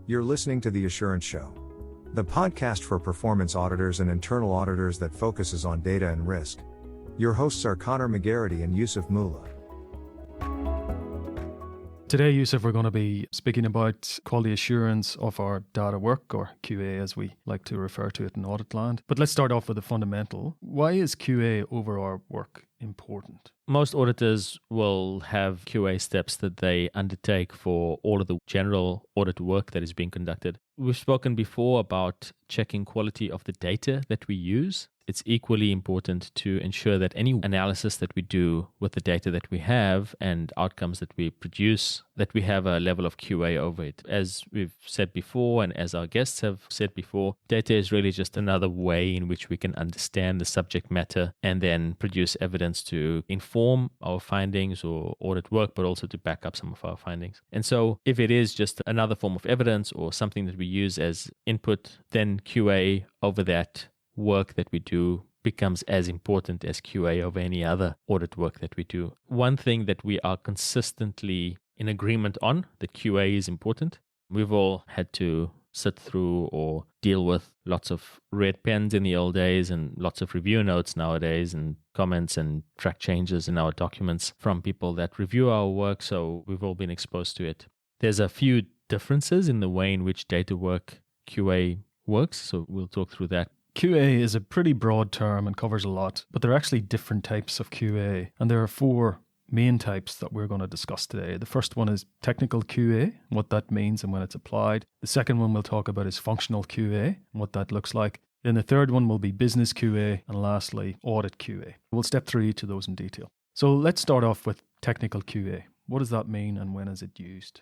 You're listening to The Assurance Show, the podcast for performance auditors and internal auditors that focuses on data and risk. Your hosts are Connor McGarity and Yusuf Mullah. Today, Yusuf, we're going to be speaking about quality assurance of our data work, or QA as we like to refer to it in audit land. But let's start off with the fundamental. Why is QA over our work important? Most auditors will have QA steps that they undertake for all of the general audit work that is being conducted. We've spoken before about checking quality of the data that we use. It's equally important to ensure that any analysis that we do with the data that we have and outcomes that we produce, that we have a level of QA over it. As we've said before, and as our guests have said before, data is really just another way in which we can understand the subject matter and then produce evidence to inform our findings or audit work, but also to back up some of our findings. And so if it is just another form of evidence or something that we use as input, then QA over that work that we do becomes as important as QA over any other audit work that we do. One thing that we are consistently in agreement on, that QA is important. We've all had to sit through or deal with lots of red pens in the old days and lots of review notes nowadays and comments and track changes in our documents from people that review our work, so we've all been exposed to it. There's a few differences in the way in which data work QA works, so we'll talk through that. QA is a pretty broad term and covers a lot, but there are actually different types of QA, and there are four main types that we're going to discuss today. The first one is technical QA, what that means and when it's applied. The second one we'll talk about is functional QA, and what that looks like. Then the third one will be business QA, and lastly, audit QA. We'll step through each of those in detail. So let's start off with technical QA. What does that mean and when is it used?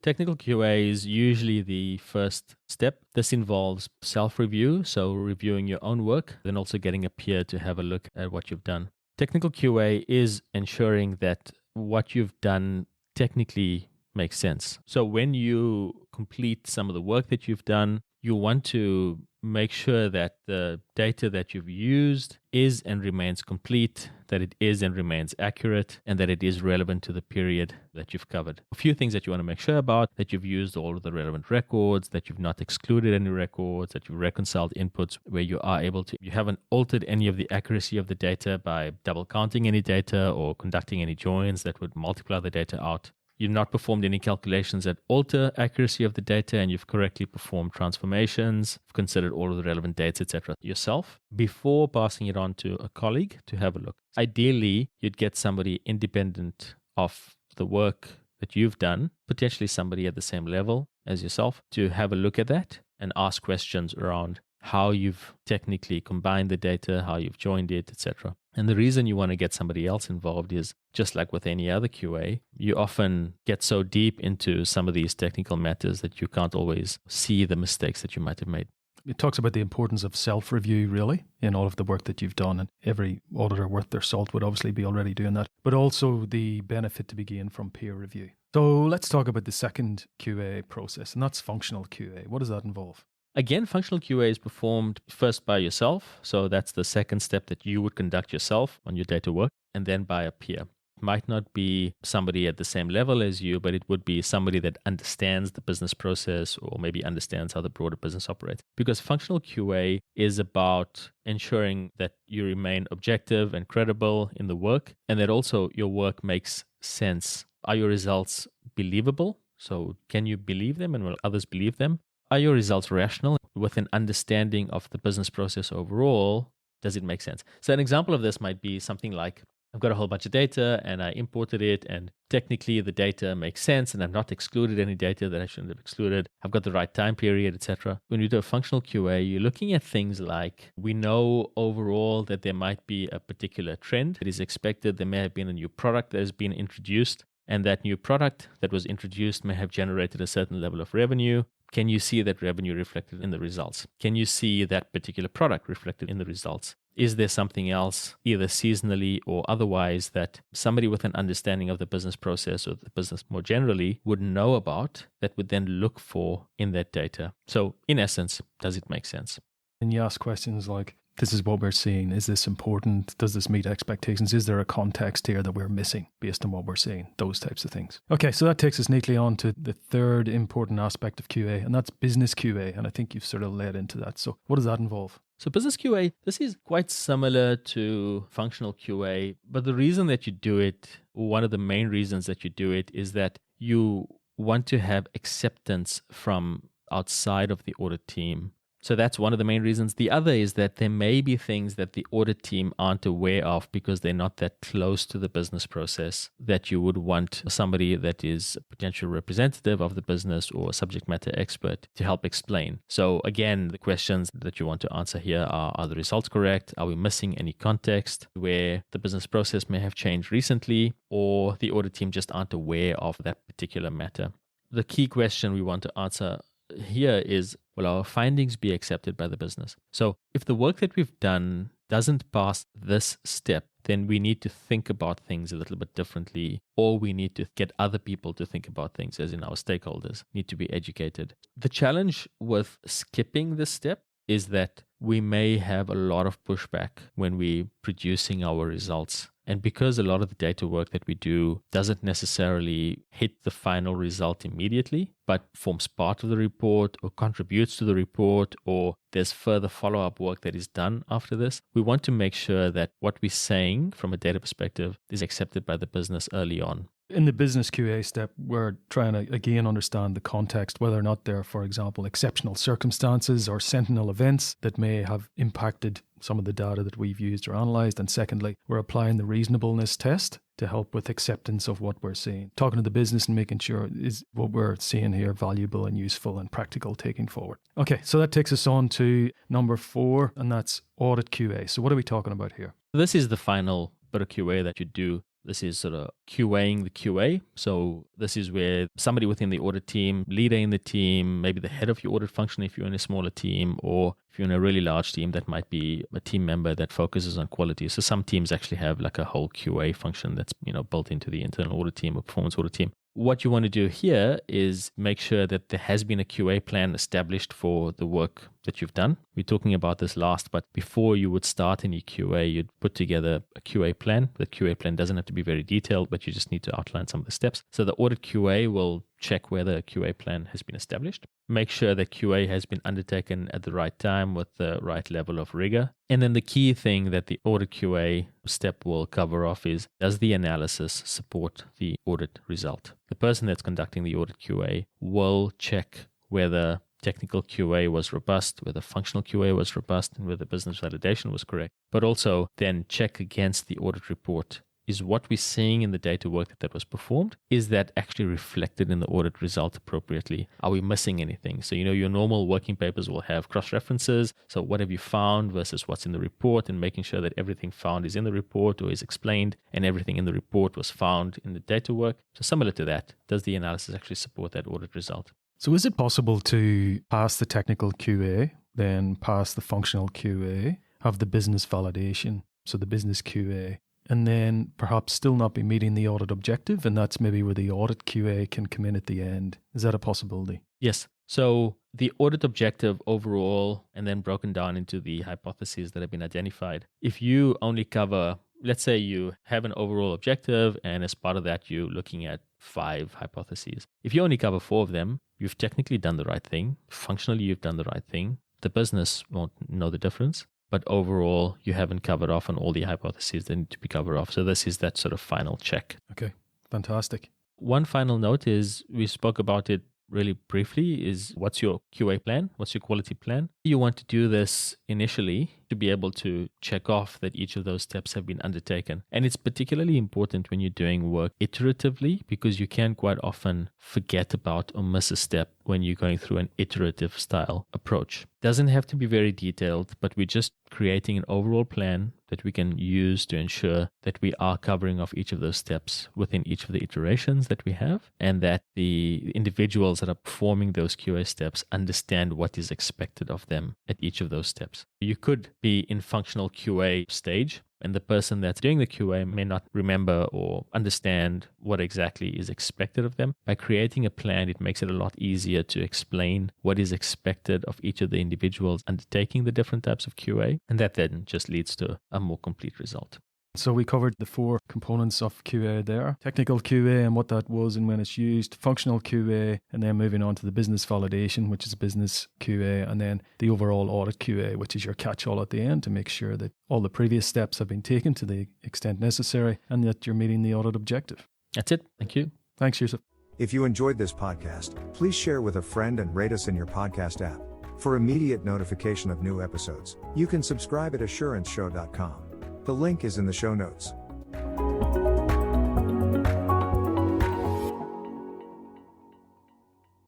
Technical QA is usually the first step. This involves self-review, so reviewing your own work, then also getting a peer to have a look at what you've done. Technical QA is ensuring that what you've done technically makes sense. So when you complete some of the work that you've done, you want to make sure that the data that you've used is and remains complete, that it is and remains accurate, and that it is relevant to the period that you've covered. A few things that you want to make sure about: that you've used all of the relevant records, that you've not excluded any records, that you've reconciled inputs where you are able to. You haven't altered any of the accuracy of the data by double counting any data or conducting any joins that would multiply the data out. You've not performed any calculations that alter accuracy of the data, and you've correctly performed transformations, considered all of the relevant dates, etc. yourself before passing it on to a colleague to have a look. Ideally, you'd get somebody independent of the work that you've done, potentially somebody at the same level as yourself, to have a look at that and ask questions around how you've technically combined the data, how you've joined it, etc. And the reason you want to get somebody else involved is, just like with any other QA, you often get so deep into some of these technical matters that you can't always see the mistakes that you might have made. It talks about the importance of self-review, really, in all of the work that you've done. And every auditor worth their salt would obviously be already doing that, but also the benefit to be gained from peer review. So let's talk about the second QA process, and that's functional QA. What does that involve? Again, functional QA is performed first by yourself. So that's the second step that you would conduct yourself on your data work, and then by a peer. It might not be somebody at the same level as you, but it would be somebody that understands the business process or maybe understands how the broader business operates. Because functional QA is about ensuring that you remain objective and credible in the work, and that also your work makes sense. Are your results believable? So can you believe them, and will others believe them? Are your results rational? With an understanding of the business process overall, does it make sense? So an example of this might be something like, I've got a whole bunch of data and I imported it, and technically the data makes sense and I've not excluded any data that I shouldn't have excluded. I've got the right time period, etc. When you do a functional QA, you're looking at things like, we know overall that there might be a particular trend that is expected. There may have been a new product that has been introduced, and that new product that was introduced may have generated a certain level of revenue. Can you see that revenue reflected in the results? Can you see that particular product reflected in the results? Is there something else, either seasonally or otherwise, that somebody with an understanding of the business process or the business more generally would know about, that would then look for in that data? So in essence, does it make sense? And you ask questions like, this is what we're seeing. Is this important? Does this meet expectations? Is there a context here that we're missing based on what we're seeing? Those types of things. Okay, so that takes us neatly on to the third important aspect of QA, and that's business QA. And I think you've sort of led into that. So what does that involve? So business QA, this is quite similar to functional QA, but the reason that you do it, one of the main reasons that you do it, is that you want to have acceptance from outside of the audit team. So that's one of the main reasons. The other is that there may be things that the audit team aren't aware of because they're not that close to the business process, that you would want somebody that is a potential representative of the business or a subject matter expert to help explain. So again, the questions that you want to answer here are the results correct? Are we missing any context where the business process may have changed recently, or the audit team just aren't aware of that particular matter? The key question we want to answer here is, will our findings be accepted by the business? So if the work that we've done doesn't pass this step, then we need to think about things a little bit differently, or we need to get other people to think about things, as in our stakeholders need to be educated. The challenge with skipping this step is that we may have a lot of pushback when we're producing our results. And because a lot of the data work that we do doesn't necessarily hit the final result immediately, but forms part of the report or contributes to the report, or there's further follow-up work that is done after this, we want to make sure that what we're saying from a data perspective is accepted by the business early on. In the business QA step, we're trying to, again, understand the context, whether or not there are, for example, exceptional circumstances or sentinel events that may have impacted some of the data that we've used or analyzed. And secondly, we're applying the reasonableness test to help with acceptance of what we're seeing. Talking to the business and making sure is what we're seeing here valuable and useful and practical taking forward. Okay, so that takes us on to number 4, and that's audit QA. So what are we talking about here? This is the final bit of QA that you do. This is sort of QAing the QA. So this is where somebody within the audit team, leader in the team, maybe the head of your audit function if you're in a smaller team, or if you're in a really large team, that might be a team member that focuses on quality. So some teams actually have like a whole QA function that's built into the internal audit team or performance audit team. What you want to do here is make sure that there has been a QA plan established for the work that you've done. We're talking about this last, but before you would start any QA, you'd put together a QA plan. The QA plan doesn't have to be very detailed, but you just need to outline some of the steps. So the audit QA will check whether a QA plan has been established. Make sure that QA has been undertaken at the right time with the right level of rigor. And then the key thing that the audit QA step will cover off is, does the analysis support the audit result? The person that's conducting the audit QA will check whether technical QA was robust, whether functional QA was robust, and whether business validation was correct. But also then check against the audit report. Is what we're seeing in the data work that was performed, is that actually reflected in the audit result appropriately? Are we missing anything? So, your normal working papers will have cross-references. So what have you found versus what's in the report, and making sure that everything found is in the report or is explained, and everything in the report was found in the data work. So similar to that, does the analysis actually support that audit result? So is it possible to pass the technical QA, then pass the functional QA, have the business validation, so the business QA, and then perhaps still not be meeting the audit objective, and that's maybe where the audit QA can come in at the end? Is that a possibility? Yes. So the audit objective overall, and then broken down into the hypotheses that have been identified. If you only cover, let's say you have an overall objective, and as part of that, you're looking at 5 hypotheses. If you only cover 4 of them, you've technically done the right thing. Functionally, you've done the right thing. The business won't know the difference. But overall, you haven't covered off on all the hypotheses that need to be covered off. So this is that sort of final check. Okay, fantastic. One final note is, we spoke about it really briefly, is what's your QA plan? What's your quality plan? You want to do this initially to be able to check off that each of those steps have been undertaken. And it's particularly important when you're doing work iteratively, because you can quite often forget about or miss a step when you're going through an iterative style approach. Doesn't have to be very detailed, but we're just creating an overall plan that we can use to ensure that we are covering off each of those steps within each of the iterations that we have, and that the individuals that are performing those QA steps understand what is expected of them at each of those steps. You could be in functional QA stage, And the person that's doing the QA may not remember or understand what exactly is expected of them. By creating a plan, it makes it a lot easier to explain what is expected of each of the individuals undertaking the different types of QA. And that then just leads to a more complete result. So we covered the 4 components of QA there. Technical QA and what that was and when it's used, functional QA, and then moving on to the business validation, which is business QA, and then the overall audit QA, which is your catch-all at the end to make sure that all the previous steps have been taken to the extent necessary and that you're meeting the audit objective. That's it. Thank you. Thanks, Yusuf. If you enjoyed this podcast, please share with a friend and rate us in your podcast app. For immediate notification of new episodes, you can subscribe at assuranceshow.com. The link is in the show notes.